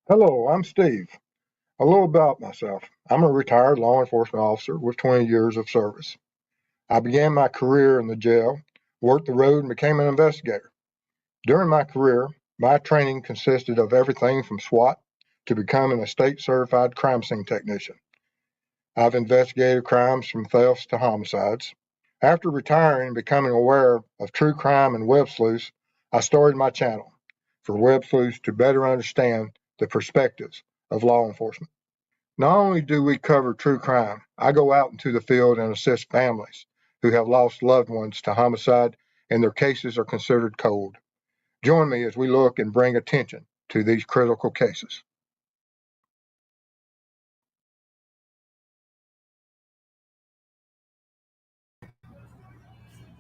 Hello, I'm Steve. A little about myself. I'm a retired law enforcement officer with 20 years of service. I began my career in the jail, worked the road, and became an investigator. During my career, my training consisted of everything from SWAT to becoming a state certified crime scene technician. I've investigated crimes from thefts to homicides. After retiring and becoming aware of true crime and web sleuths, I started my channel for web sleuths to better understand the perspectives of law enforcement. Not only do we cover true crime, I go out into the field and assist families who have lost loved ones to homicide and their cases are considered cold. Join me as we look and bring attention to these critical cases.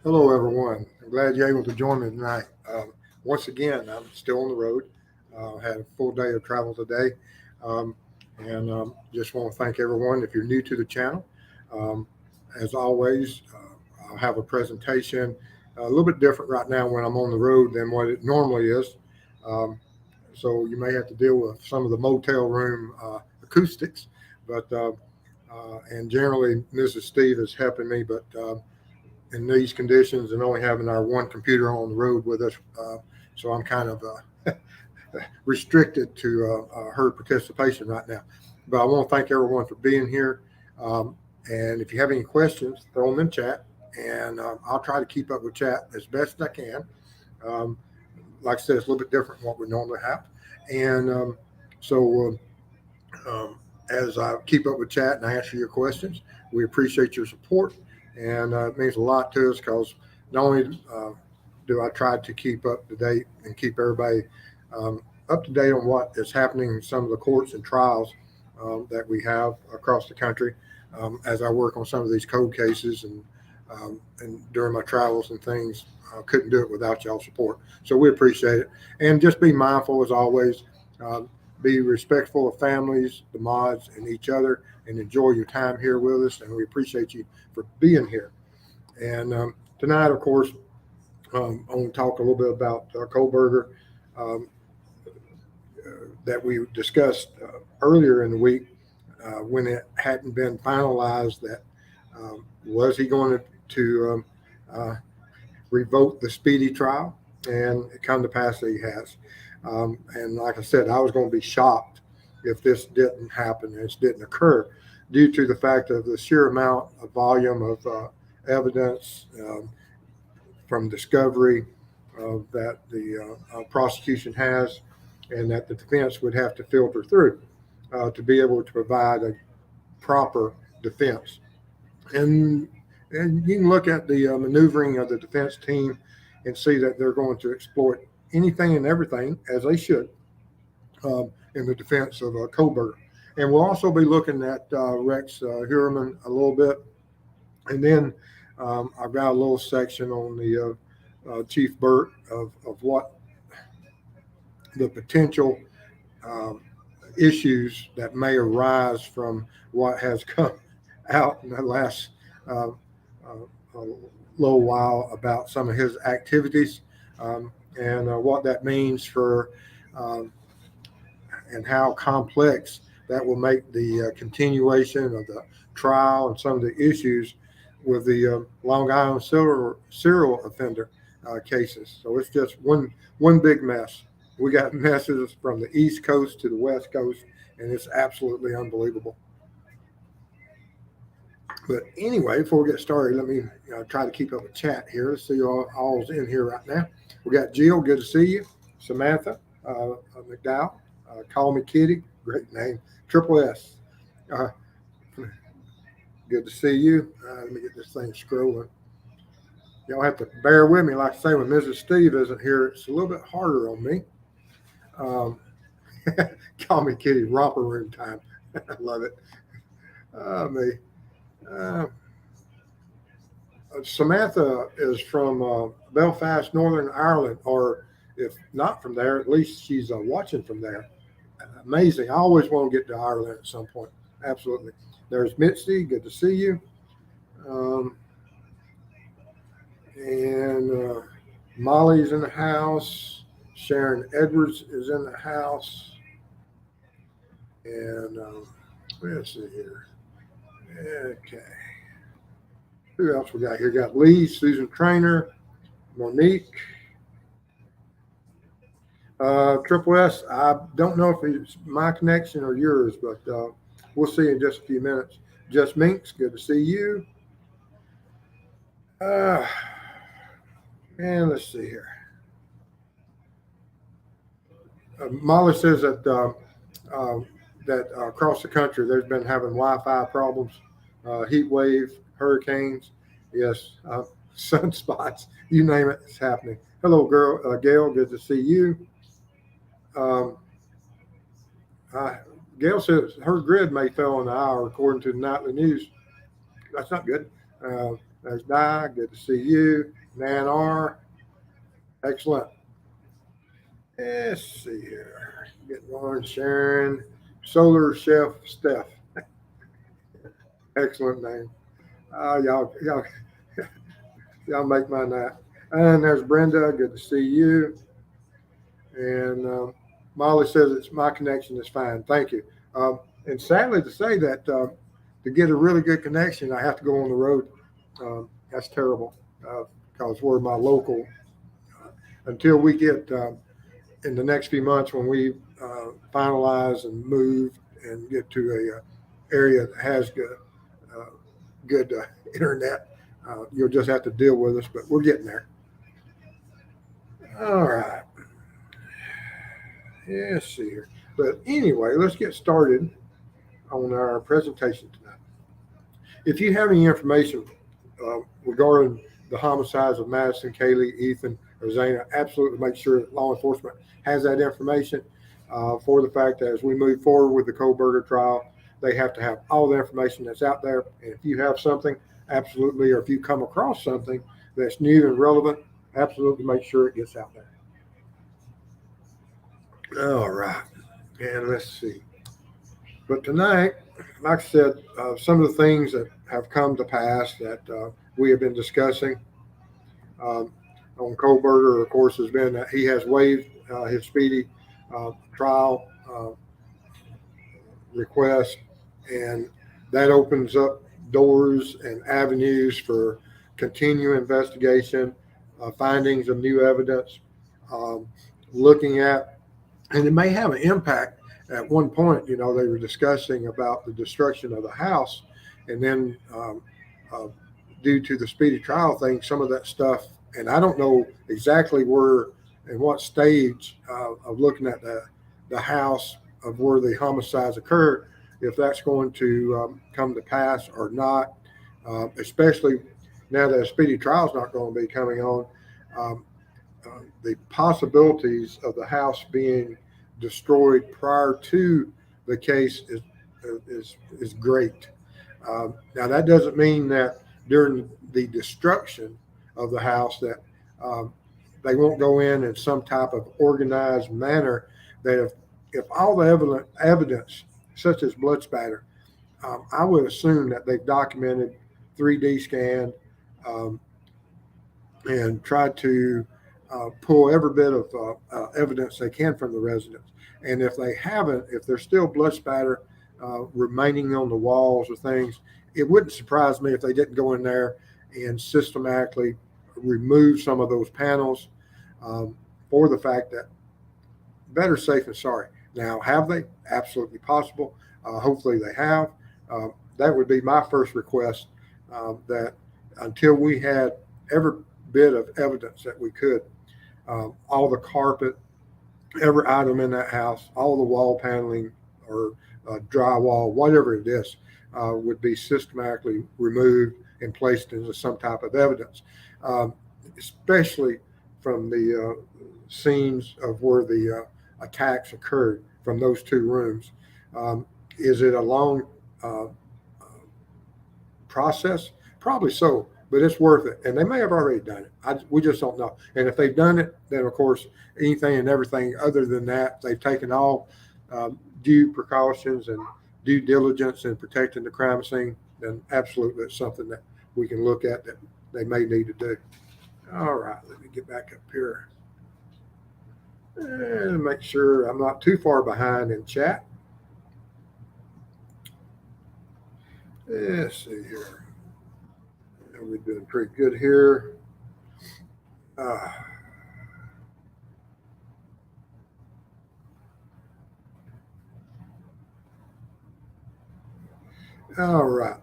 Hello, everyone. I'm glad you're able to join me tonight. Once again, I'm still on the road. Had a full day of travel today. Um, and just want to thank everyone. If you're new to the channel, um, as always, I'll have a presentation a little bit different right now when I'm on the road than what it normally is. Um, so you may have to deal with some of the motel room acoustics, but and generally Mrs. Steve is helping me, but in these conditions and only having our one computer on the road with us. So I'm kind of restricted to her participation right now. But I want to thank everyone for being here. And if you have any questions, throw them in chat, and I'll try to keep up with chat as best I can. Um, like I said, it's a little bit different from what we normally have. And as I keep up with chat and I answer your questions, we appreciate your support. And it means a lot to us because not only do I try to keep up to date and keep everybody up to date on what is happening in some of the courts and trials that we have across the country as I work on some of these code cases and during my travels and things, I couldn't do it without y'all support. So we appreciate it. And just be mindful as always. Um, be respectful of families, the mods, and each other, and enjoy your time here with us. And we appreciate you for being here. And tonight, of course, I want to talk a little bit about Kohberger um, that we discussed earlier in the week when it hadn't been finalized that was he going to revoke the speedy trial, and it come to pass that he has. And like I said, I was going to be shocked if this didn't happen, this didn't occur, due to the fact of the sheer amount of volume of evidence from discovery that the prosecution has, and that the defense would have to filter through to be able to provide a proper defense. And and you can look at the maneuvering of the defense team and see that they're going to exploit anything and everything, as they should, in the defense of Kohberger. And we'll also be looking at Rex Heuermann a little bit. And then I've got a little section on the Chief Burt of what the potential um, issues that may arise from what has come out in the last uh, uh, little while about some of his activities and what that means for um, and how complex that will make the continuation of the trial and some of the issues with the Long Island serial offender cases. So it's just one big mess. We got messes from the East Coast to the West Coast, and it's absolutely unbelievable. But anyway, before we get started, let me try to keep up with chat here. Let's see all's in here right now. We got Jill, good to see you. Samantha McDowell, Call Me Kitty, great name. Triple S, uh, good to see you. Let me get this thing scrolling. Y'all have to bear with me. Like I say, when Mrs. Steve isn't here, it's a little bit harder on me. Um, Call Me Kitty, romper room time. I love it. Me. Uh, Samantha is from Belfast, Northern Ireland, or if not from there, at least she's watching from there. Amazing. I always want to get to Ireland at some point. Absolutely. There's Mitzi. Good to see you. Um, and Molly's in the house. Sharon Edwards is in the house. And let's see here. Okay. Who else we got here? Got Lee, Susan Trainer, Monique. Triple S, I don't know if it's my connection or yours, but we'll see in just a few minutes. Just Minks, good to see you. Uh, and let's see here. Molly says that across the country there's been having Wi-Fi problems, heat wave, hurricanes, yes, sunspots, you name it, it's happening. Hello, Gail, good to see you. Um, Gail says her grid may fail in an hour, according to the nightly news. That's not good. There's Di, good to see you. Nan R, excellent. Let's see here. Getting on, Sharon. Solar Chef Steph. Excellent name. Y'all make my night. And there's Brenda. Good to see you. And Molly says it's my connection is fine. Thank you. And sadly to say that to get a really good connection, I have to go on the road. That's terrible because we're my local. Until we get in the next few months when we finalize and move and get to a area that has good internet, you'll just have to deal with us, but we're getting there. All right. Let's see here. But anyway, let's get started on our presentation tonight. If you have any information regarding the homicides of Madison, Kaylee, Ethan, or Zana, absolutely make sure that law enforcement has that information for the fact that as we move forward with the Kohberger trial, they have to have all the information that's out there. And if you have something, absolutely, or if you come across something that's new and relevant, absolutely make sure it gets out there. All right. And let's see. But tonight, like I said, some of the things that have come to pass that we have been discussing on Kohberger, of course, has been that he has waived his speedy trial request, and that opens up doors and avenues for continued investigation, findings of new evidence, looking at, and it may have an impact. At one point, they were discussing about the destruction of the house, and then due to the speedy trial thing, some of that stuff, and I don't know exactly where and what stage of looking at the house of where the homicides occurred, if that's going to come to pass or not, especially now that a speedy trial is not going to be coming on. The possibilities of the house being destroyed prior to the case is great. Now that doesn't mean that during the destruction of the house that they won't go in some type of organized manner. That if all the evidence, such as blood spatter, I would assume that they've documented, 3D scanned, and tried to pull every bit of evidence they can from the residents. And if they haven't, if there's still blood spatter remaining on the walls or things, it wouldn't surprise me if they didn't go in there and systematically remove some of those panels for the fact that better safe than sorry. Now, have they? Absolutely possible. Hopefully they have. That would be my first request, that until we had every bit of evidence that we could, all the carpet, every item in that house, all the wall paneling or drywall, whatever it is, would be systematically removed and placed into some type of evidence, especially from the scenes of where the attacks occurred from those two rooms. Is it a long process? Probably so, but it's worth it. And they may have already done it. We just don't know. And if they've done it, then of course, anything and everything other than that, they've taken all due precautions and due diligence in protecting the crime scene, then absolutely it's something that we can look at that they may need to do. All right, let me get back up here and make sure I'm not too far behind in chat. Let's see here. We're doing pretty good here. Uh, all right.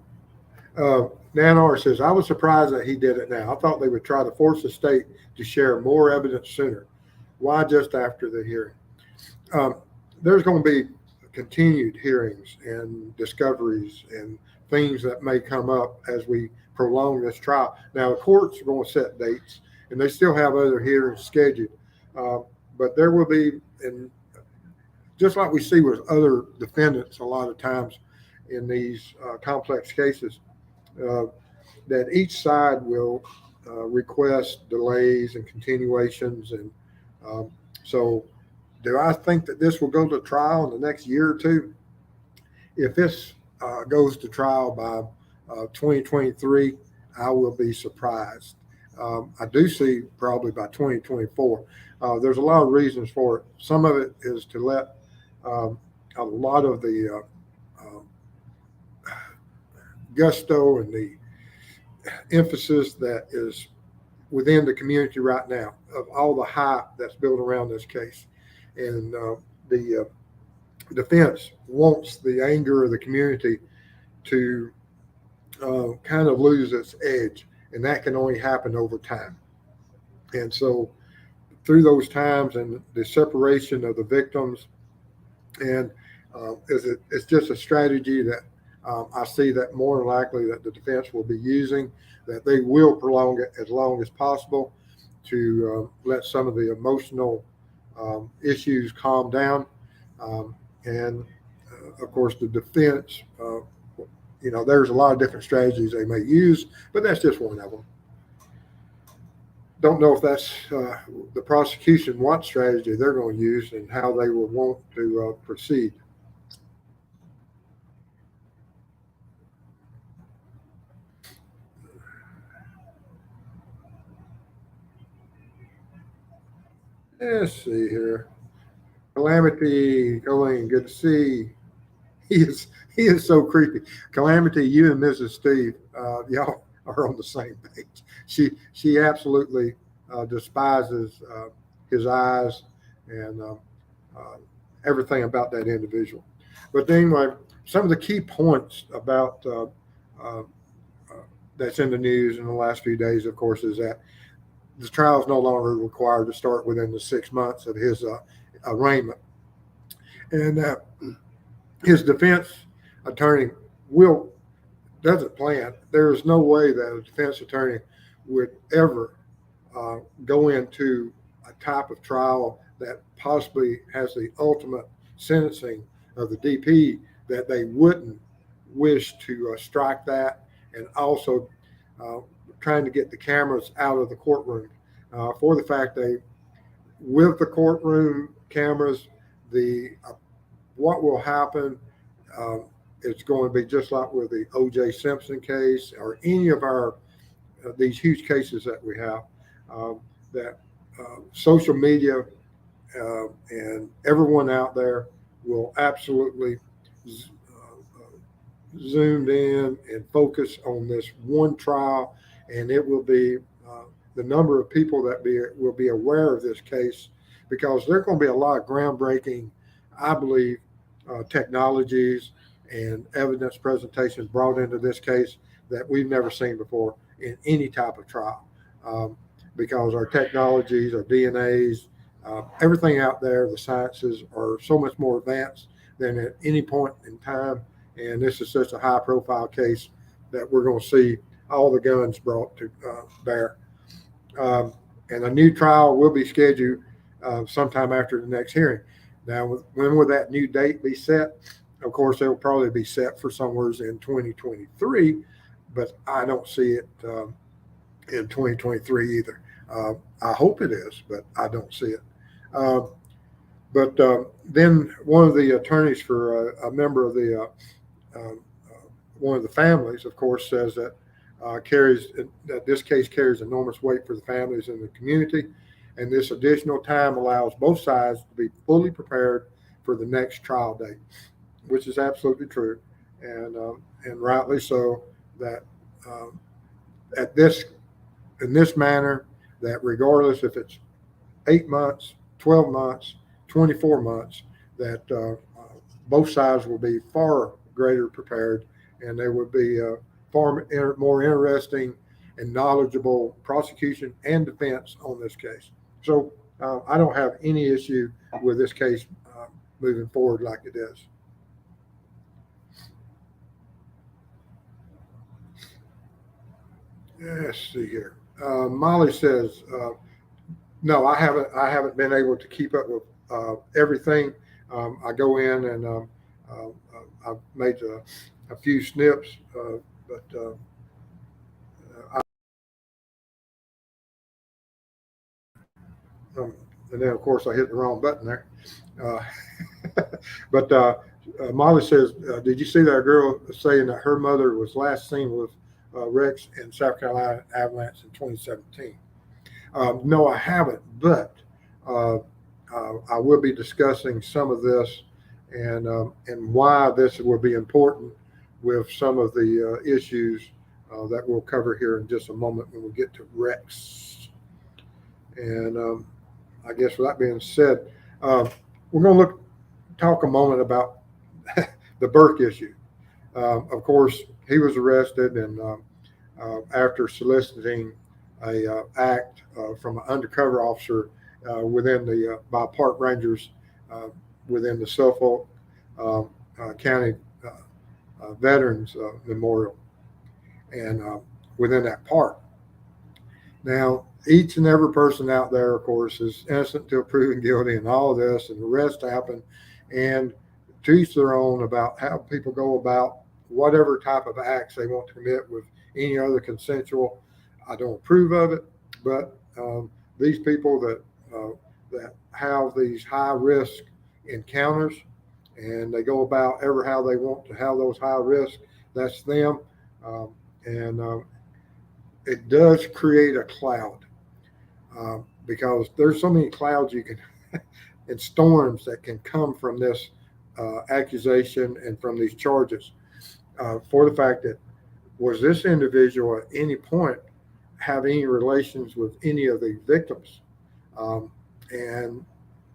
Nan R says, I was surprised that he did it now. I thought they would try to force the state to share more evidence sooner. Why just after the hearing? Um, there's going to be continued hearings and discoveries and things that may come up as we prolong this trial. Now, the courts are going to set dates, and they still have other hearings scheduled. Uh, but there will be, and just like we see with other defendants a lot of times in these complex cases, uh, that each side will request delays and continuations. And um, so, do I think that this will go to trial in the next year or two? If this goes to trial by 2023, I will be surprised. I do see probably by 2024. There's a lot of reasons for it. Some of it is to let a lot of the gusto and the emphasis that is within the community right now of all the hype that's built around this case. And the defense wants the anger of the community to kind of lose its edge, and that can only happen over time. And so, through those times and the separation of the victims, and it's just a strategy that I see that more than likely that the defense will be using, that they will prolong it as long as possible to let some of the emotional issues calm down. And of course, the defense, there's a lot of different strategies they may use, but that's just one of them. Don't know if that's the prosecution, what strategy they're going to use and how they will want to proceed. Let's see here. Calamity, Colleen, good to see. He is so creepy. Calamity, you and Mrs. Steve, y'all are on the same page. She absolutely despises his eyes and everything about that individual. But anyway, some of the key points about uh, that's in the news in the last few days, of course, is that the trial is no longer required to start within the 6 months of his arraignment, and his defense attorney doesn't plan. There is no way that a defense attorney would ever go into a type of trial that possibly has the ultimate sentencing of the DP, that they wouldn't wish to strike that, and also trying to get the cameras out of the courtroom for the fact with the courtroom cameras, what will happen, it's going to be just like with the O.J. Simpson case or any of our these huge cases that we have, that social media and everyone out there will absolutely zoomed in and focus on this one trial, and it will be the number of people that will be aware of this case, because there are going to be a lot of groundbreaking, I believe, technologies and evidence presentations brought into this case that we've never seen before in any type of trial, because our technologies, our DNAs, everything out there, the sciences are so much more advanced than at any point in time. And this is such a high profile case that we're going to see all the guns brought to bear. And a new trial will be scheduled sometime after the next hearing. Now, when will that new date be set? Of course, it will probably be set for somewhere in 2023, but I don't see it in 2023 either. I hope it is, but I don't see it. But then one of the attorneys for a member of the one of the families, of course, says that that this case carries enormous weight for the families in the community, and this additional time allows both sides to be fully prepared for the next trial date, which is absolutely true. and rightly so, that at this in this manner, that regardless if it's 8 months, 12 months, 24 months, that both sides will be far greater prepared, and there would be far more interesting and knowledgeable prosecution and defense on this case. So I don't have any issue with this case moving forward like it is. Let's see here. Molly says, no, I haven't. I haven't been able to keep up with everything. I go in and I've made a few snips, but and then of course I hit the wrong button there. Uh, but Molly says, did you see that girl saying that her mother was last seen with Rex in South Carolina Avalanche in 2017? No, I haven't, but uh, I will be discussing some of this and why this will be important with some of the issues that we'll cover here in just a moment when we get to Rex. And I guess with that being said, we're going to talk a moment about the Burke issue. Of course, he was arrested, and after soliciting a act from an undercover officer within the by park rangers within the Suffolk County Veterans Memorial, and within that park. Now, each and every person out there, of course, is innocent until proven guilty, and all of this, and the rest happen, and to each their own about how people go about whatever type of acts they want to commit with any other consensual. I don't approve of it, but these people that have these high risk encounters and they go about ever how they want to have those high risks, that's them. And it does create a cloud because there's so many clouds you can and storms that can come from this accusation and from these charges for the fact that was this individual at any point have any relations with any of the victims, and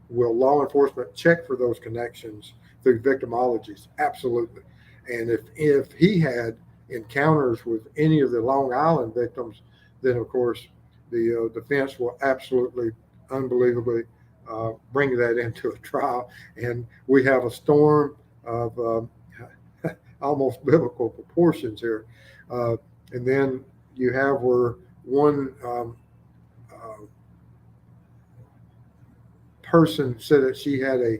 will law enforcement check for those connections through victimologies? Absolutely. And if he had encounters with any of the Long Island victims, then of course the defense will absolutely, unbelievably bring that into a trial. And we have a storm of almost biblical proportions here. And then you have where one person said that she had a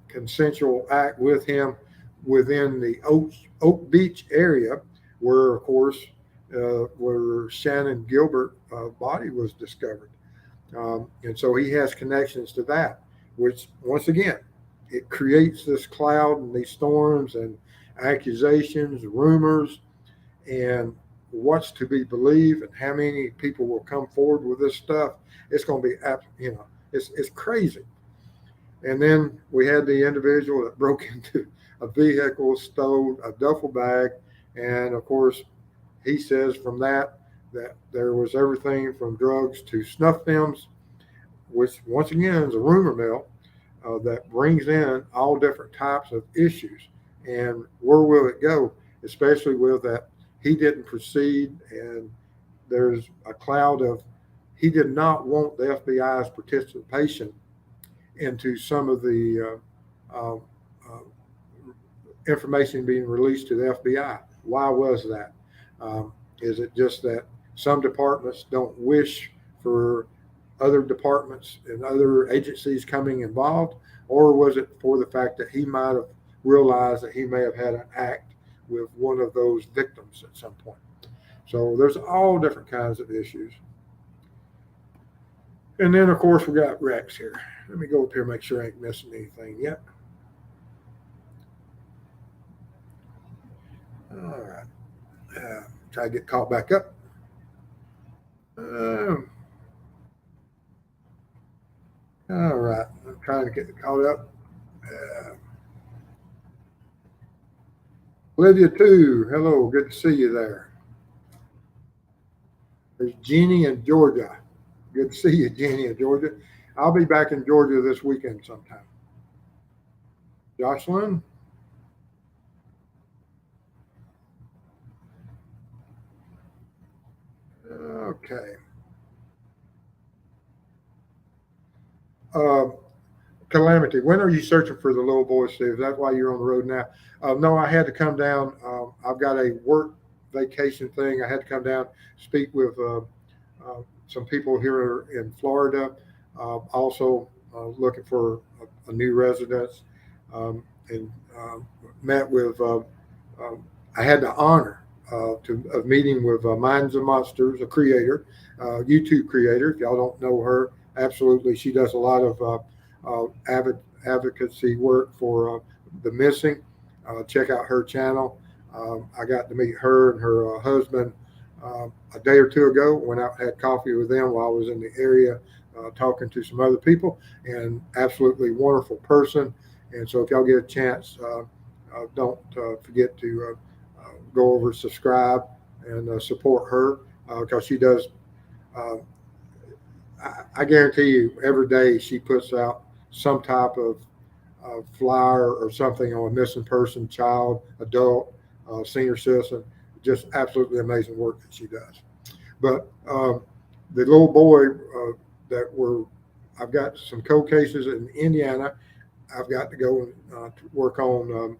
consensual act with him within the Oak Beach area, where, of course, where Shannon Gilbert body was discovered. And so he has connections to that, which, once again, it creates this cloud and these storms and accusations, rumors, and what's to be believed and how many people will come forward with this stuff. It's going to be, it's crazy. And then we had the individual that broke into a vehicle, stole a duffel bag, and of course, he says from that there was everything from drugs to snuff films, which once again is a rumor mill that brings in all different types of issues. And where will it go? Especially with that he didn't proceed, and there's a cloud of he did not want the FBI's participation into some of the information being released to the FBI. Why was that? Is it just that some departments don't wish for other departments and other agencies coming involved, or was it for the fact that he might have realized that he may have had an act with one of those victims at some point? So there's all different kinds of issues. And then, of course, we got Rex here. Let me go up here and make sure I ain't missing anything yet. All right. Try to get caught back up. All right. I'm trying to get caught up. Olivia too. Hello, good to see you there. There's Jeannie in Georgia. Good to see you, Jeannie in Georgia. I'll be back in Georgia this weekend sometime. Jocelyn. Okay. Uh, Calamity, when are you searching for the little boy, Steve? That's why you're on the road now. No, I had to come down. I've got a work vacation thing. I had to come down, speak with some people here in Florida. Also looking for a new residence, and met with. I had the honor of meeting with Minds and Monsters, a creator, YouTube creator. If y'all don't know her, absolutely, she does a lot of advocacy work for the missing. Check out her channel. I got to meet her and her husband a day or two ago. Went out and had coffee with them while I was in the area talking to some other people, and absolutely wonderful person. And so if y'all get a chance, don't forget to go over, subscribe, and support her because she does. Uh, I guarantee you, every day she puts out some type of flyer or something on a missing person, child, adult, senior citizen. Just absolutely amazing work that she does. But the little boy that were, I've got some cold cases in Indiana. I've got to go and to work on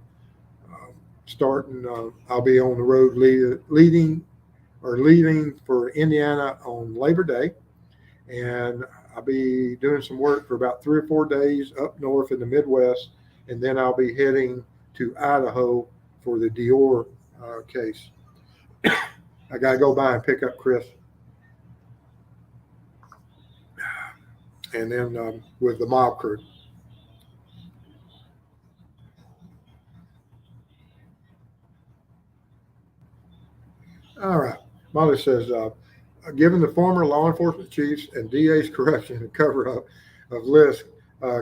starting. I'll be on the road leading or leaving for Indiana on Labor Day, and I'll be doing some work for about 3 or 4 days up north in the Midwest, and then I'll be heading to Idaho for the Dior case. I got to go by and pick up Chris, and then with the mob crew. All right. Molly says, given the former law enforcement chiefs and DA's corruption and cover up of lists,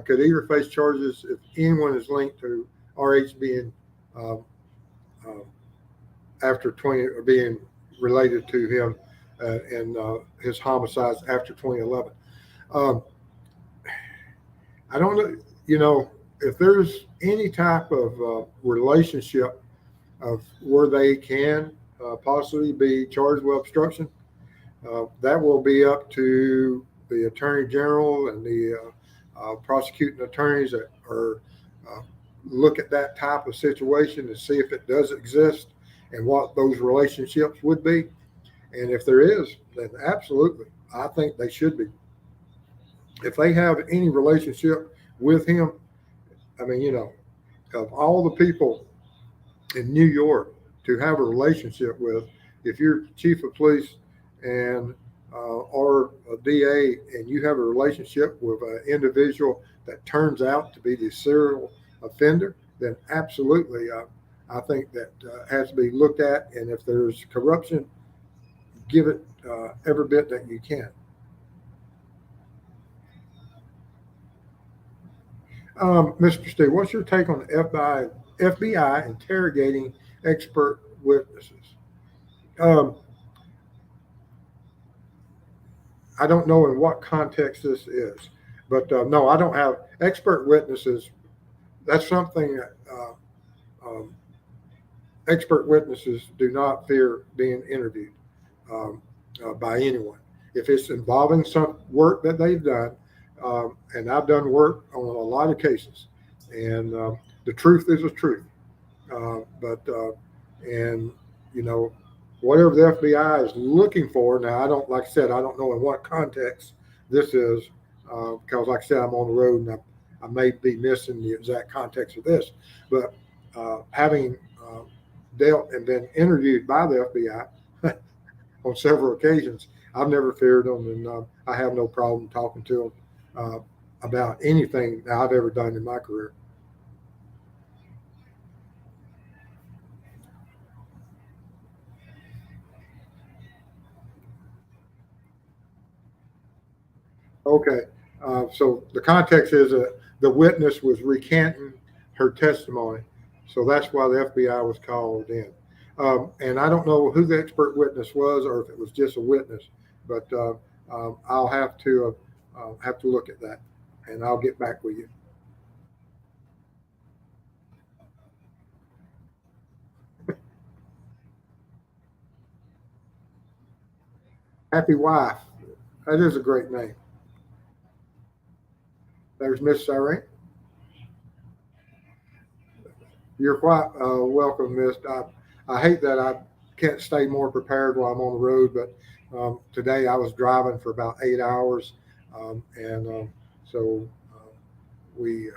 could either face charges if anyone is linked to RH being uh, uh, after 20 or being related to him and his homicides after 2011? Um, I don't know, if there's any type of relationship of where they can possibly be charged with obstruction. That will be up to the attorney general and the prosecuting attorneys that are uh, look at that type of situation and see if it does exist and what those relationships would be. And if there is, then absolutely, I think they should be. If they have any relationship with him, I mean, of all the people in New York to have a relationship with, if you're chief of police and or a DA and you have a relationship with an individual that turns out to be the serial offender, then absolutely, I think that has to be looked at. And if there's corruption, give it every bit that you can. Mr. Steve, what's your take on the FBI interrogating expert witnesses? Um, I don't know in what context this is, but no, I don't have expert witnesses. That's something that um, expert witnesses do not fear being interviewed um, by anyone. If it's involving some work that they've done, and I've done work on a lot of cases, and the truth is the truth. But and you know whatever the FBI is looking for now, I don't like I said I don't know in what context this is because like I said I'm on the road and I may be missing the exact context of this, but having dealt and been interviewed by the FBI on several occasions, I've never feared them, and I have no problem talking to them about anything that I've ever done in my career. Okay. So the context is the witness was recanting her testimony, So that's why the FBI was called in. And I don't know who the expert witness was or if it was just a witness, but I'll have to look at that, and I'll get back with you. Happy Wife. That is a great name. There's Miss Irene. You're quite welcome, Miss. I hate that I can't stay more prepared while I'm on the road, but today I was driving for about 8 hours, and so we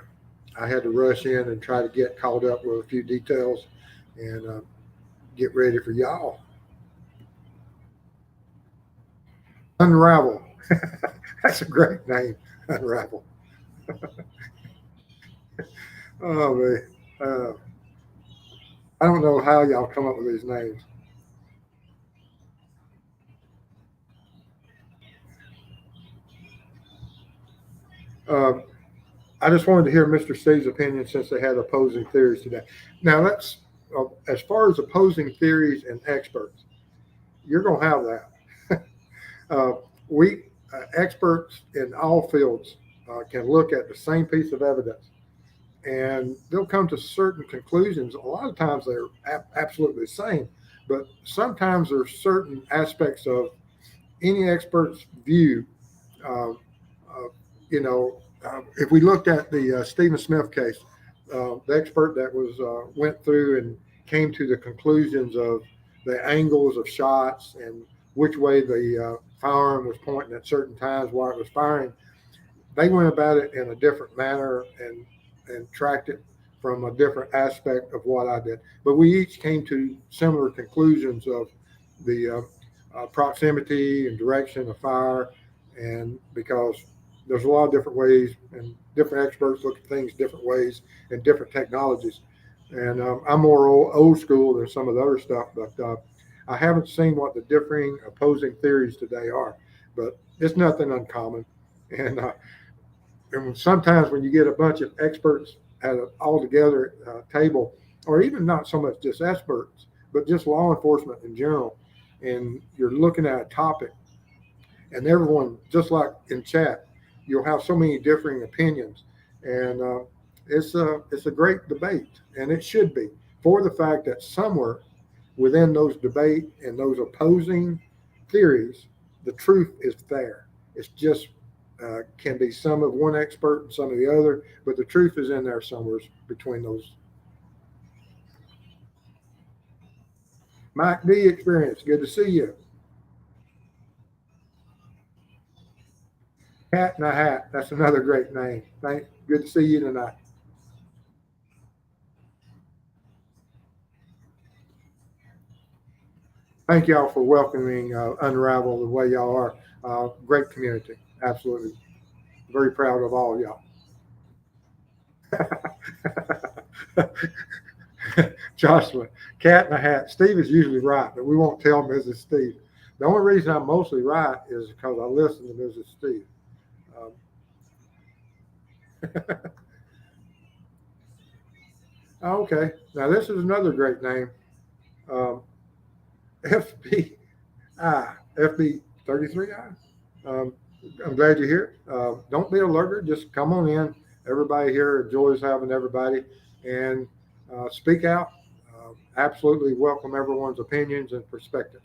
I had to rush in and try to get caught up with a few details and get ready for y'all. Unravel. That's a great name, Unravel. Oh man, I don't know how y'all come up with these names. Um, I just wanted to hear Mr. Steve's opinion since they had opposing theories today. Now, that's as far as opposing theories and experts, you're going to have that. uh, we experts in all fields can look at the same piece of evidence and they'll come to certain conclusions. A lot of times they're absolutely the same, but sometimes there's certain aspects of any expert's view. Uh, uh, if we looked at the Stephen Smith case, the expert that was went through and came to the conclusions of the angles of shots and which way the firearm was pointing at certain times while it was firing, they went about it in a different manner and tracked it from a different aspect of what I did. But we each came to similar conclusions of the proximity and direction of fire, and because there's a lot of different ways and different experts look at things different ways and different technologies. And I'm more old school than some of the other stuff, but I haven't seen what the differing opposing theories today are. But it's nothing uncommon. And sometimes when you get a bunch of experts at an all together table, or even not so much just experts, but just law enforcement in general, and you're looking at a topic, and everyone, just like in chat, you'll have so many differing opinions, and it's a great debate, and it should be, for the fact that somewhere within those debate and those opposing theories, the truth is there. It's just can be some of one expert and some of the other, but the truth is in there somewhere between those. Mike D experience, good to see you. Cat in a Hat, that's another great name. Good to see you tonight. Thank y'all for welcoming Unravel the way y'all are. Great community, absolutely. Very proud of all y'all. Jocelyn, Cat in a Hat. Steve is usually right, but we won't tell Mrs. Steve. The only reason I'm mostly right is because I listen to Mrs. Steve. Okay, now this is another great name. Um, FBI, FB 33I. Um, I'm glad you're here. Don't be a lurker. Just come on in. Everybody here enjoys having everybody, and speak out. Absolutely welcome everyone's opinions and perspective.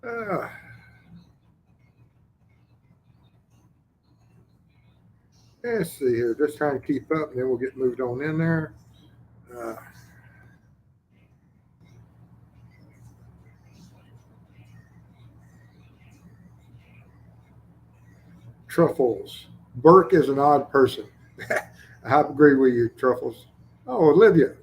Uh, let's see here. Just trying to keep up, and then we'll get moved on in there. Uh, Truffles. Burke is an odd person. I agree with you, Truffles. Oh, Olivia,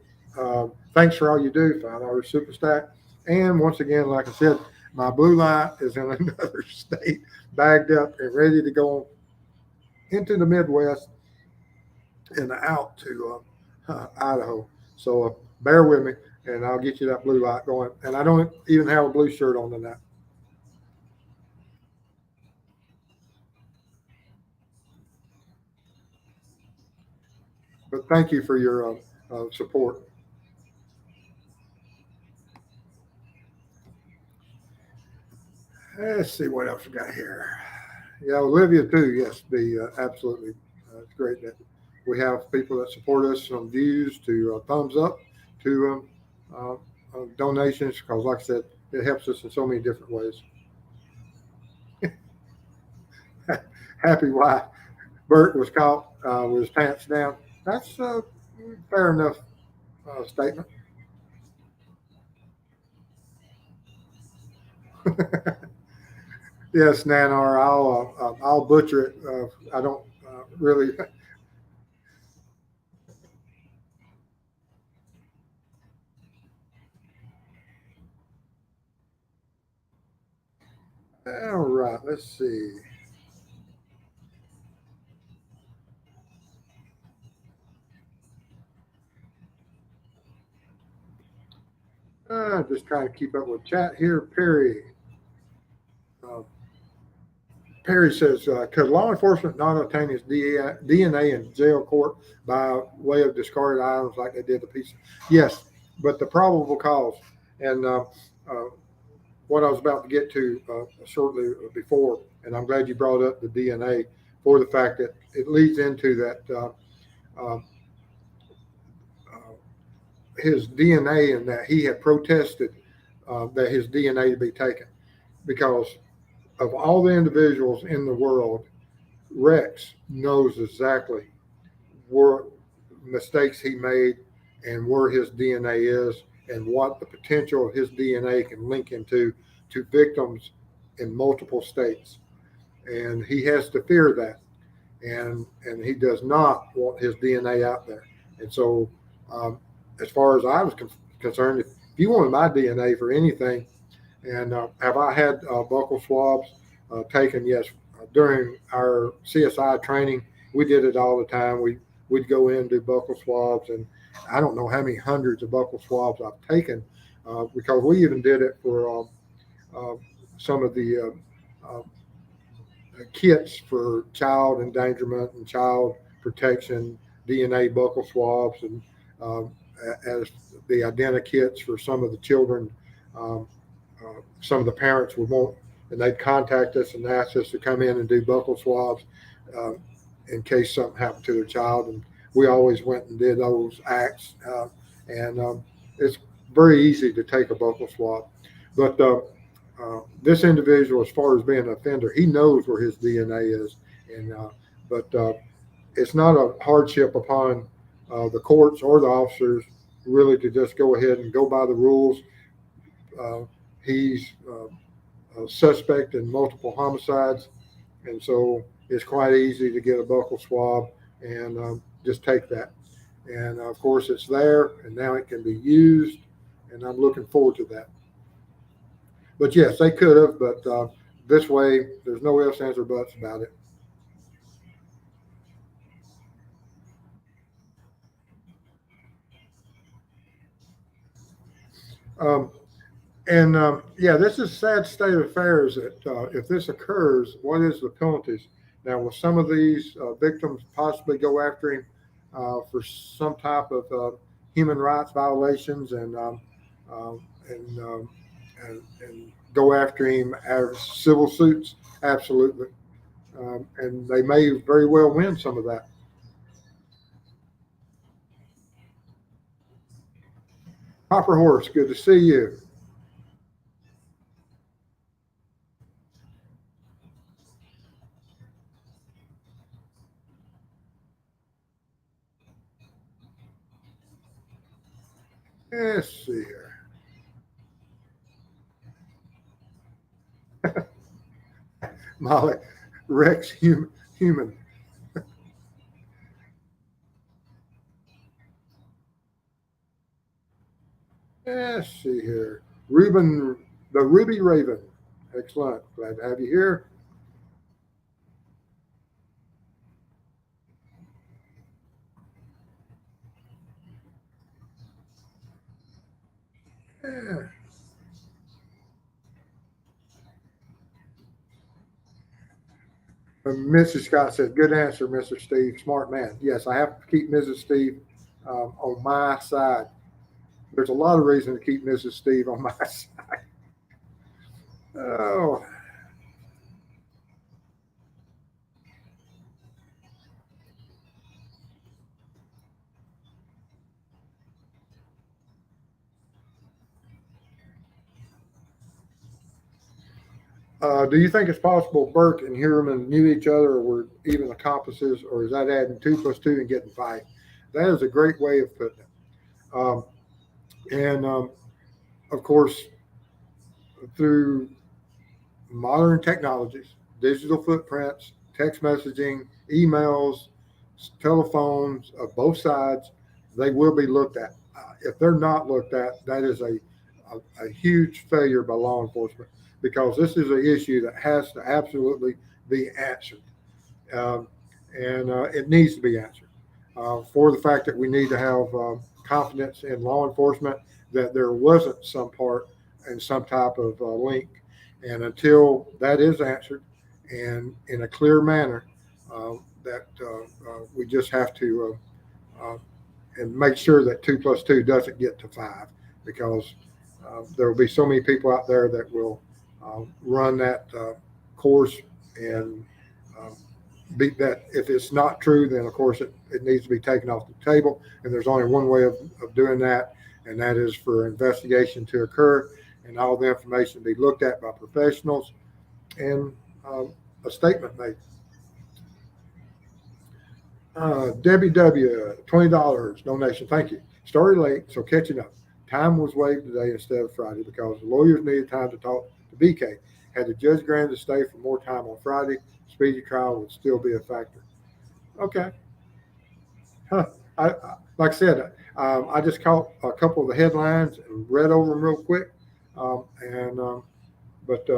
thanks for all you do, $5 super stack. And once again, like I said, my blue light is in another state, bagged up and ready to go into the Midwest and out to Idaho. So bear with me. and I'll get you that blue light going. And I don't even have a blue shirt on tonight. But thank you for your support. Let's see what else we got here. Yeah, Olivia too. Yes, absolutely. It's great that we have people that support us from views to thumbs up to donations, because, like I said, it helps us in so many different ways. Happy why Bert was caught with his pants down. That's a fair enough statement. Yes, Nanar, I'll butcher it. I don't really. All right, let's see. Just trying to keep up with chat here. Uh, Perry says, could law enforcement not obtain his DNA in jail court by way of discarded items like they did the pizza? Yes, but the probable cause, and uh, what I was about to get to shortly before, and I'm glad you brought up the DNA for the fact that it leads into that uh, uh, his DNA and that he had protested that his DNA to be taken because of all the individuals in the world, Rex knows exactly where mistakes he made and where his DNA is and what the potential of his DNA can link into to victims in multiple states. And he has to fear that. And he does not want his DNA out there. And so, as far as I was concerned, if you wanted my DNA for anything, and have I had buccal swabs taken? Yes. During our CSI training, we did it all the time. We'd go in and do buccal swabs, and I don't know how many hundreds of buccal swabs I've taken because we even did it for uh, some of the kits for child endangerment and child protection, DNA buccal swabs, and um, as the identikits for some of the children. Um, some of the parents would want, and they'd contact us and ask us to come in and do buccal swabs in case something happened to their child. And we always went and did those acts. And it's very easy to take a buccal swab. But this individual, as far as being an offender, he knows where his DNA is. And but it's not a hardship upon the courts or the officers really to just go ahead and go by the rules. Uh, he's a suspect in multiple homicides, and so it's quite easy to get a buccal swab and just take that. And of course, it's there, and now it can be used, and I'm looking forward to that. But yes, they could have, but this way, there's no ifs, ands, or buts about it. Um, And yeah, this is a sad state of affairs that if this occurs, what is the penalties? Now, will some of these victims possibly go after him for some type of human rights violations um, and, um, and go after him as civil suits? Absolutely. And they may very well win some of that. Hopper Horse, good to see you. Let's see here. Molly, Rex, human. Let's see here. Ruben, the Ruby Raven. Excellent. Glad to have you here. Yeah. Mrs. Scott said, "Good answer, Mr. Steve. Smart man." Yes, I have to keep Mrs. Steve on my side. There's a lot of reason to keep Mrs. Steve on my side. Oh, do you think it's possible Burke and Heuermann knew each other or were even accomplices, or is that adding 2 plus 2 and getting 5? That is a great way of putting it. And of course, through modern technologies, digital footprints, text messaging, emails, telephones of both sides, they will be looked at. If they're not looked at, that is a huge failure by law enforcement, because this is an issue that has to absolutely be answered. Um, and it needs to be answered for the fact that we need to have confidence in law enforcement that there wasn't some part and some type of link. And until that is answered and in a clear manner, we just have to and make sure that 2 plus 2 doesn't get to 5, because there will be so many people out there that will run that course and uh, beat that. If it's not true, then of course it needs to be taken off the table. And there's only one way of doing that, and that is for investigation to occur and all the information to be looked at by professionals and a statement made. Debbie W, $20 donation. Thank you. Started late, so catching up. Time was waived today instead of Friday because the lawyers needed time to talk to BK. Had the judge granted to stay for more time on Friday, speedy trial would still be a factor. Okay. Huh. Like I said, I just caught a couple of the headlines and read over them real quick. And but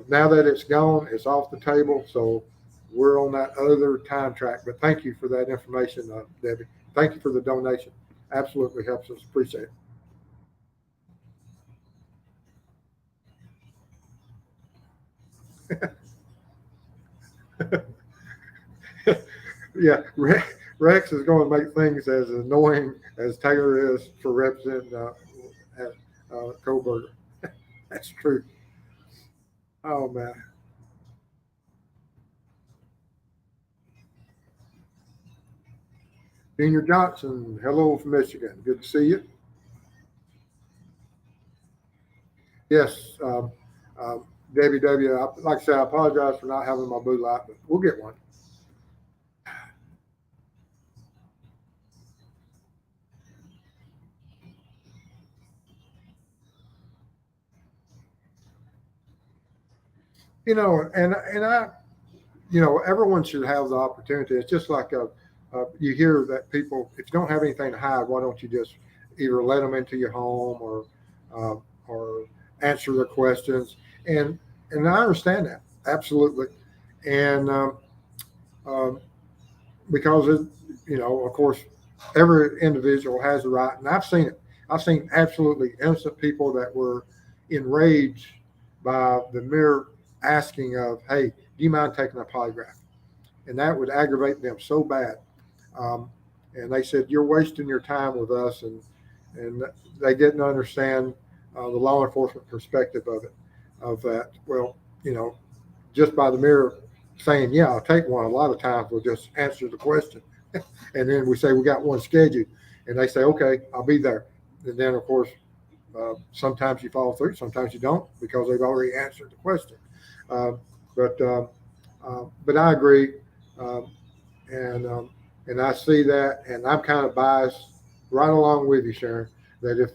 now that it's gone, it's off the table. So we're on that other time track. But thank you for that information, Debbie. Thank you for the donation. Absolutely helps us. Appreciate it. Yeah, Rex is going to make things as annoying as Taylor is for representing at Kohberger. That's true. Oh man, Junior Johnson, hello from Michigan. Good to see you. Yes, Debbie W. Like I said, I apologize for not having my blue light, but we'll get one. And I, everyone should have the opportunity. It's just like you hear that people, if you don't have anything to hide, why don't you just either let them into your home uh, or answer their questions? And and I understand that absolutely, and um, because of course, every individual has a right, and I've seen it. I've seen absolutely innocent people that were enraged by the mere asking of, "Hey, do you mind taking a polygraph?" And that would aggravate them so bad. Um, and they said, "You're wasting your time with us," and they didn't understand the law enforcement perspective of it. Of that, well, just by the mere saying, "Yeah, I'll take one," a lot of times we'll just answer the question, and then we say we got one scheduled, and they say, "Okay, I'll be there." And then, of course, sometimes you follow through, sometimes you don't, because they've already answered the question. Uh, but I agree, um, and and I see that, and I'm kind of biased right along with you, Sharon, that if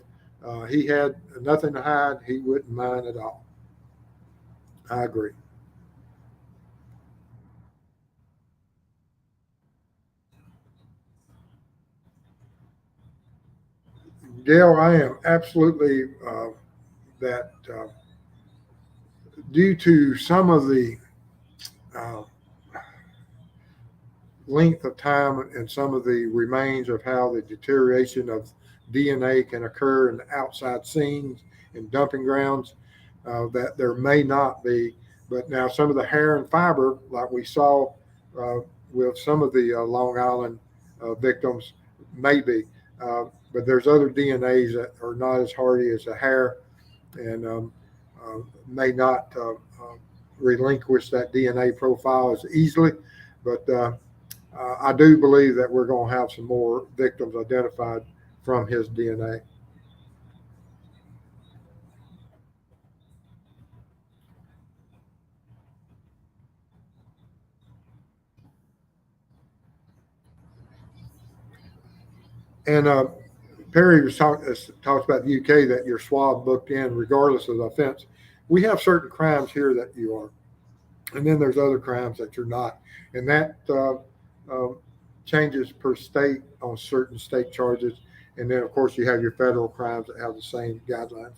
he had nothing to hide, he wouldn't mind at all. I agree. Gail, I am absolutely that due to some of the uh, length of time and some of the remains of how the deterioration of DNA can occur in outside scenes and dumping grounds that there may not be. But now some of the hair and fiber, like we saw uh, with some of the Long Island victims, may be. But there's other DNAs that are not as hardy as the hair and may not relinquish that DNA profile as easily. But I do believe that we're going to have some more victims identified from his DNA. And Perry was talks about the UK that you're swab booked in regardless of the offense. We have certain crimes here that you are, and then there's other crimes that you're not, and that changes per state on certain state charges. And then, of course, you have your federal crimes that have the same guidelines.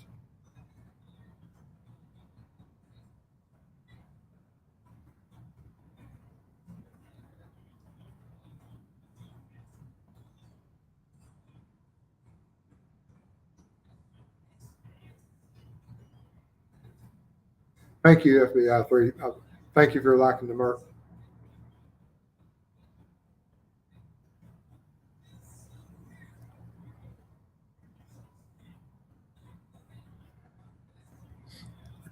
Thank you, FBI 3. Thank you for liking the Merc.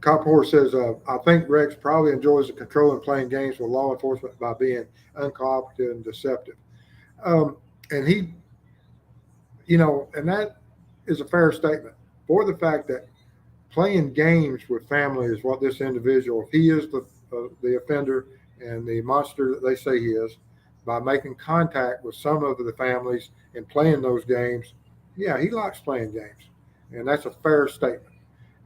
Cop Horse says, I think Rex probably enjoys the control and playing games with law enforcement by being uncooperative and deceptive. And he, and that is a fair statement for the fact that playing games with family is what this individual, if he is the offender and the monster that they say he is, by making contact with some of the families and playing those games, yeah, he likes playing games. And that's a fair statement.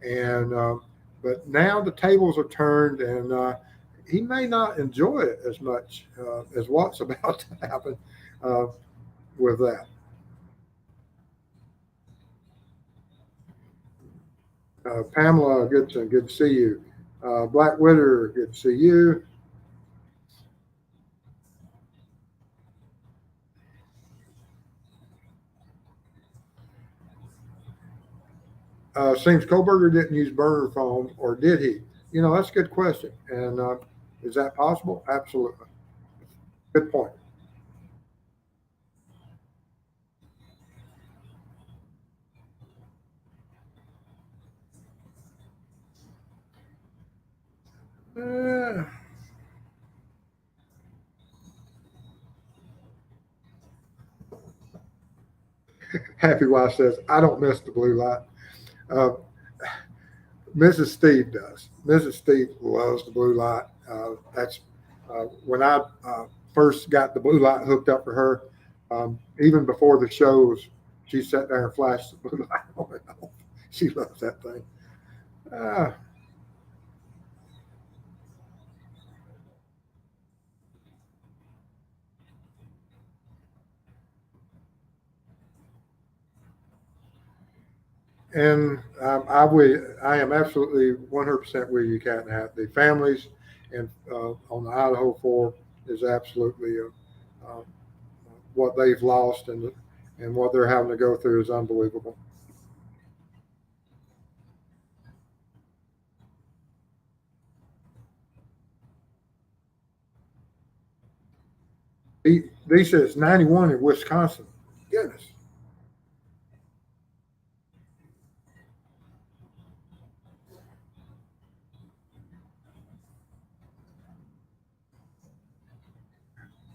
And, but now the tables are turned, and he may not enjoy it as much as what's about to happen with that. Pamela Goodson, good to see you. Black Witter, good to see you. Seems Kohberger didn't use burner foam, or did he? That's a good question. And is that possible? Absolutely. Good point. Uh, Happy Wife says, I don't miss the blue light. Uh, Mrs. Steve does. Mrs. Steve loves the blue light. That's when I first got the blue light hooked up for her. Even before the shows, she sat there and flashed the blue light on and off. She loves that thing. Uh, and I am absolutely 100% with you, Cat and Hat. The families and on the Idaho 4 is absolutely what they've lost and what they're having to go through is unbelievable. He says 91 in Wisconsin. Goodness.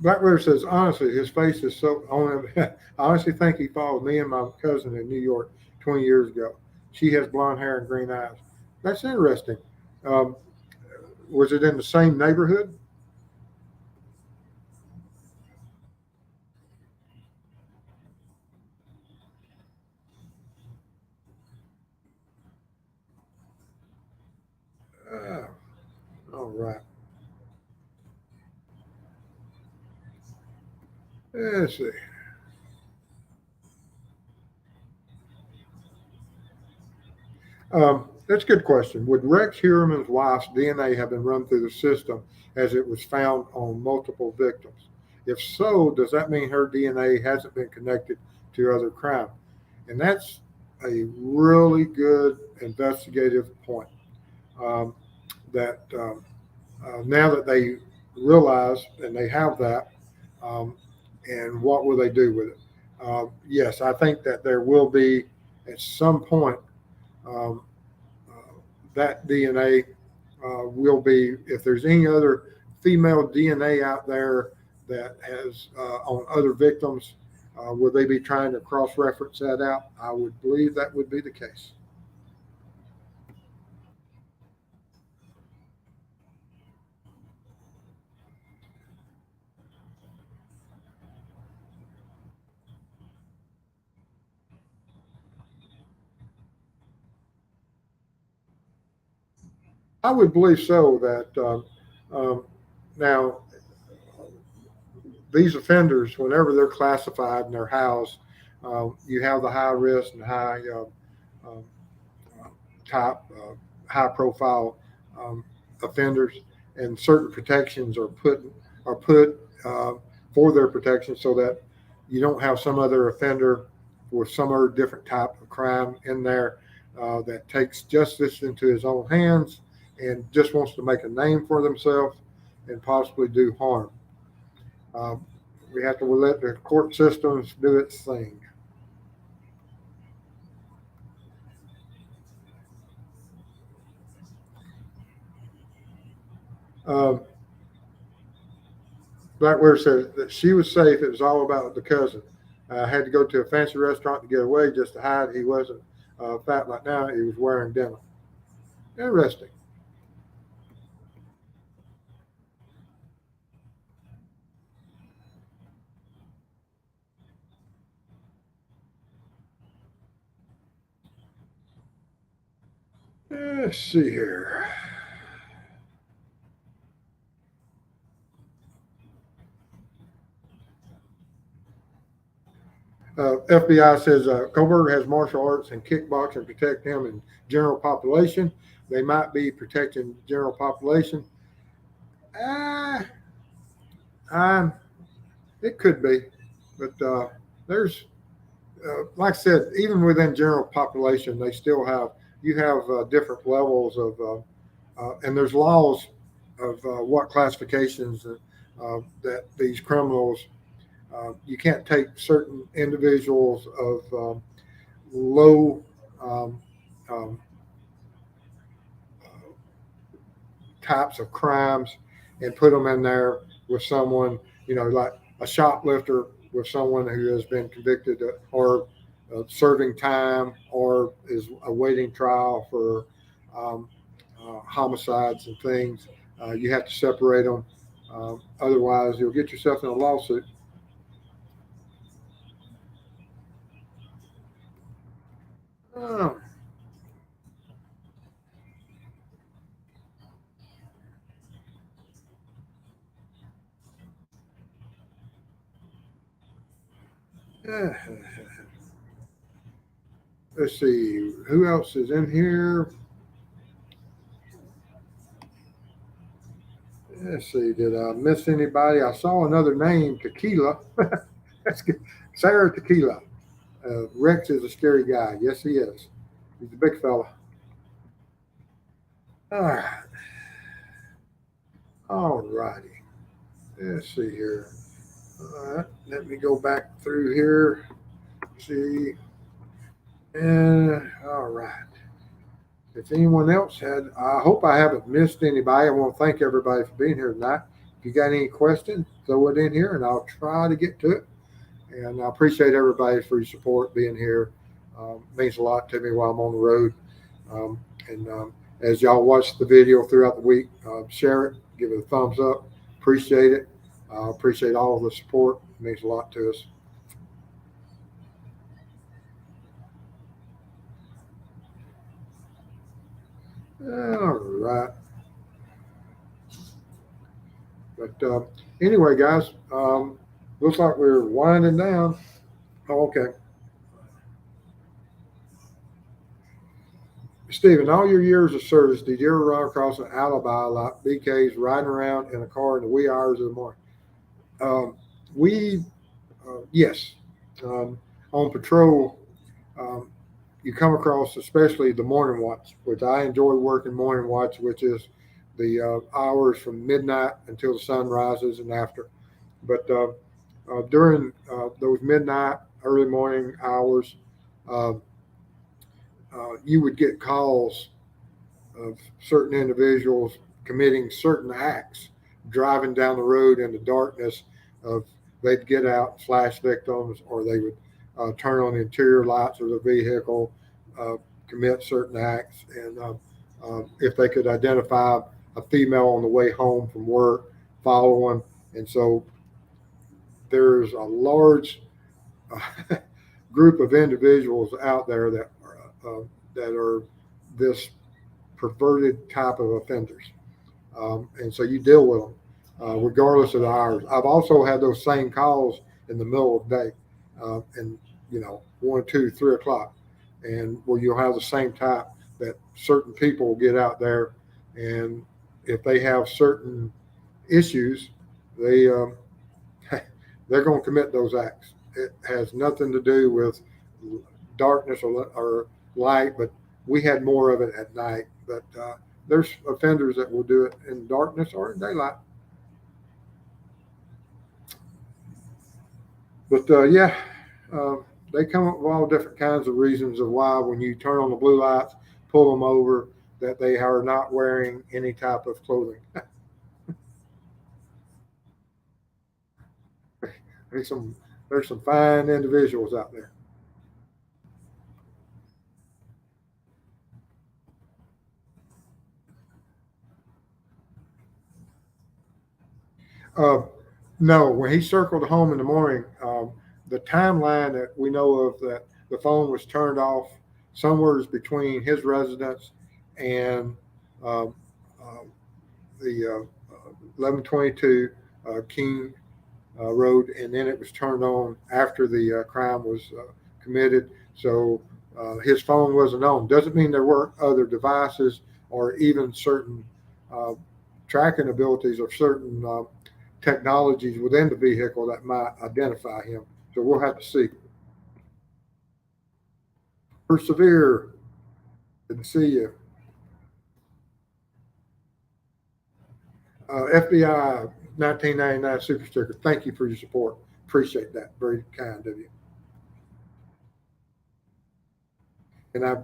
Black River says, honestly, his face is so on him. I honestly think he followed me and my cousin in New York 20 years ago. She has blonde hair and green eyes. That's interesting. Um, was it in the same neighborhood? Uh, all right. Let's see. That's a good question. Would Rex Heuermann's wife's DNA have been run through the system as it was found on multiple victims? If so, does that mean her DNA hasn't been connected to other crime? And that's a really good investigative point. Um, that Now that they realize and they have that, um, and what will they do with it? Yes, I think that there will be at some point um, uh, that DNA will be, if there's any other female DNA out there that has on other victims, will they be trying to cross reference that out? I would believe that would be the case. I would believe so. That now these offenders, whenever they're classified and they're housed, you have the high risk and high um, top, high profile offenders, and certain protections are put for their protection, so that you don't have some other offender with some other different type of crime in there that takes justice into his own hands and just wants to make a name for themselves and possibly do harm. Um, we have to let the court systems do its thing. Um, Blackwater said that she was safe. It was all about the cousin. Had to go to a fancy restaurant to get away just to hide he wasn't fat like now. He was wearing denim. Interesting. Let's see here. FBI says Kohberger has martial arts and kickboxing protect him in general population. They might be protecting general population. Uh, um, it could be, but there's like I said, even within general population, they still have you have different levels of, and there's laws of what classifications that these criminals. You can't take certain individuals of low um, um, types of crimes and put them in there with someone, like a shoplifter with someone who has been convicted or serving time or is awaiting trial for um, homicides and things. You have to separate them. Otherwise, you'll get yourself in a lawsuit. Oh, yeah. Let's see who else is in here. Let's see, did I miss anybody? I saw another name, Tequila. That's good. Sarah Tequila. Rex is a scary guy. Yes, he is. He's a big fella. All right. All righty. Let's see here. All right. Let me go back through here. See. And all right. If anyone else had, I hope I haven't missed anybody. I want to thank everybody for being here tonight. If you got any questions, throw it in here and I'll try to get to it. And I appreciate everybody for your support being here. Means a lot to me while I'm on the road. And as y'all watch the video throughout the week, share it, give it a thumbs up. Appreciate it. Appreciate all of the support. It means a lot to us. All right. But anyway, guys, looks like we're winding down. Oh, okay. Stephen, all your years of service, did you ever run across an alibi like BK's riding around in a car in the wee hours of the morning? We, yes, on patrol, um, you come across, especially the morning watch, which I enjoy working morning watch, which is the hours from midnight until the sun rises and after. But during those midnight, early morning hours, uh, you would get calls of certain individuals committing certain acts, driving down the road in the darkness. Of they'd get out, flash victims, or they would turn on the interior lights of the vehicle, uh, commit certain acts, and if they could identify a female on the way home from work, follow them. And so there's a large group of individuals out there that are this perverted type of offenders, and so you deal with them regardless of the hours. I've also had those same calls in the middle of the day, and 1, 2, 3 o'clock, and where you'll have the same type that certain people will get out there, and if they have certain issues, they they're going to commit those acts. It has nothing to do with darkness or light, but we had more of it at night. But there's offenders that will do it in darkness or in daylight. But yeah, uh, they come up with all different kinds of reasons of why when you turn on the blue lights, pull them over, that they are not wearing any type of clothing. there's some there's some fine individuals out there. Uh, no, when he circled home in the morning, the timeline that we know of that the phone was turned off somewhere between his residence and um, uh, the 1122 King Road, and then it was turned on after the crime was committed. So his phone wasn't on. Doesn't mean there weren't other devices or even certain uh, tracking abilities of certain technologies within the vehicle that might identify him. So we'll have to see. Persevere. Good to see you. FBI 1999 Super Sticker. Thank you for your support. Appreciate that. Very kind of you. And I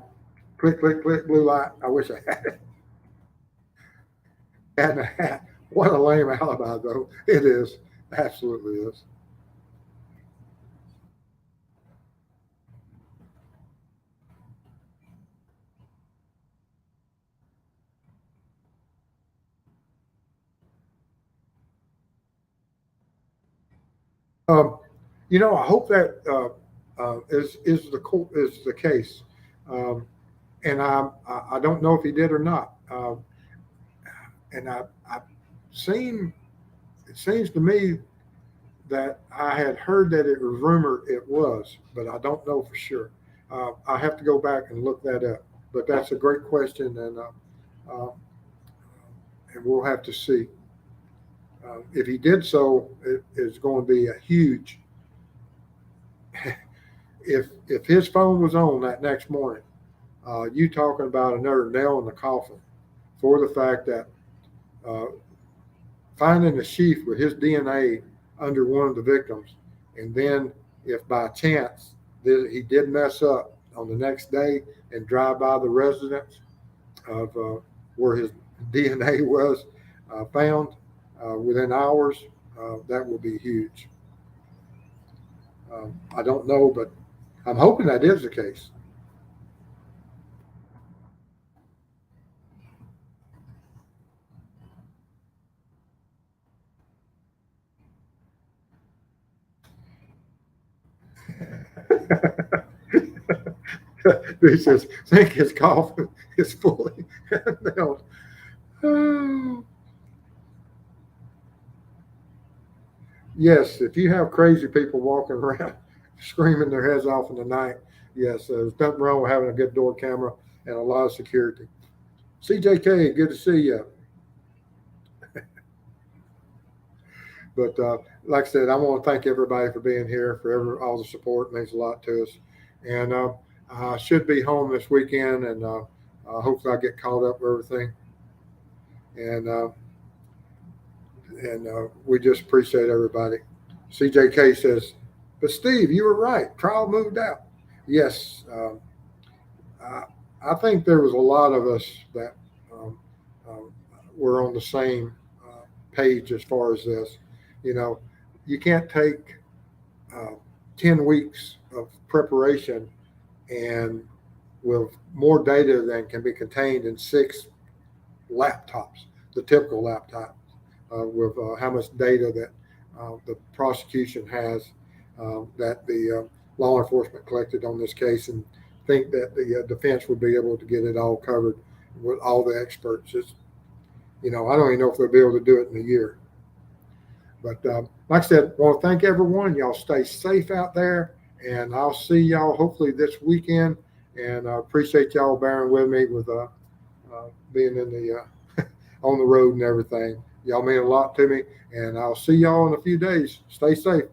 click, click, click, blue light. I wish I had it. Had a hat. What a lame alibi, though. It is. Absolutely is. Um, I hope that is the case, um, and I don't know if he did or not. And I've seen. It seems to me that I had heard that it was rumored it was, but I don't know for sure. I have to go back and look that up. But that's a great question, uh, and we'll have to see. If he did so, it is going to be a huge. If his phone was on that next morning, you talking about another nail in the coffin for the fact that uh, finding a sheath with his DNA under one of the victims, and then if by chance he did mess up on the next day and drive by the residence of where his DNA was found within hours, that will be huge. I don't know, but I'm hoping that is the case. He says, think his coffin is fully nailed. Oh, yes, if you have crazy people walking around screaming their heads off in the night, yes, there's nothing wrong with having a good door camera and a lot of security. CJK, good to see you. But like I said, I want to thank everybody for being here, for all the support. It means a lot to us. And I should be home this weekend, and hopefully I get caught up with everything. And we just appreciate everybody. CJK says, but Steve, you were right. Trial moved out. Yes, I think there was a lot of us that um, were on the same page as far as this. You know, you can't take uh, 10 weeks of preparation and with more data than can be contained in 6 laptops, the typical laptop, with how much data that the prosecution has that the law enforcement collected on this case, and think that the defense would be able to get it all covered with all the experts. I don't even know if they'll be able to do it in a year. But like I said, I want to thank everyone. Y'all stay safe out there, and I'll see y'all hopefully this weekend. And I appreciate y'all bearing with me with being in the on the road and everything. Y'all mean a lot to me, and I'll see y'all in a few days. Stay safe.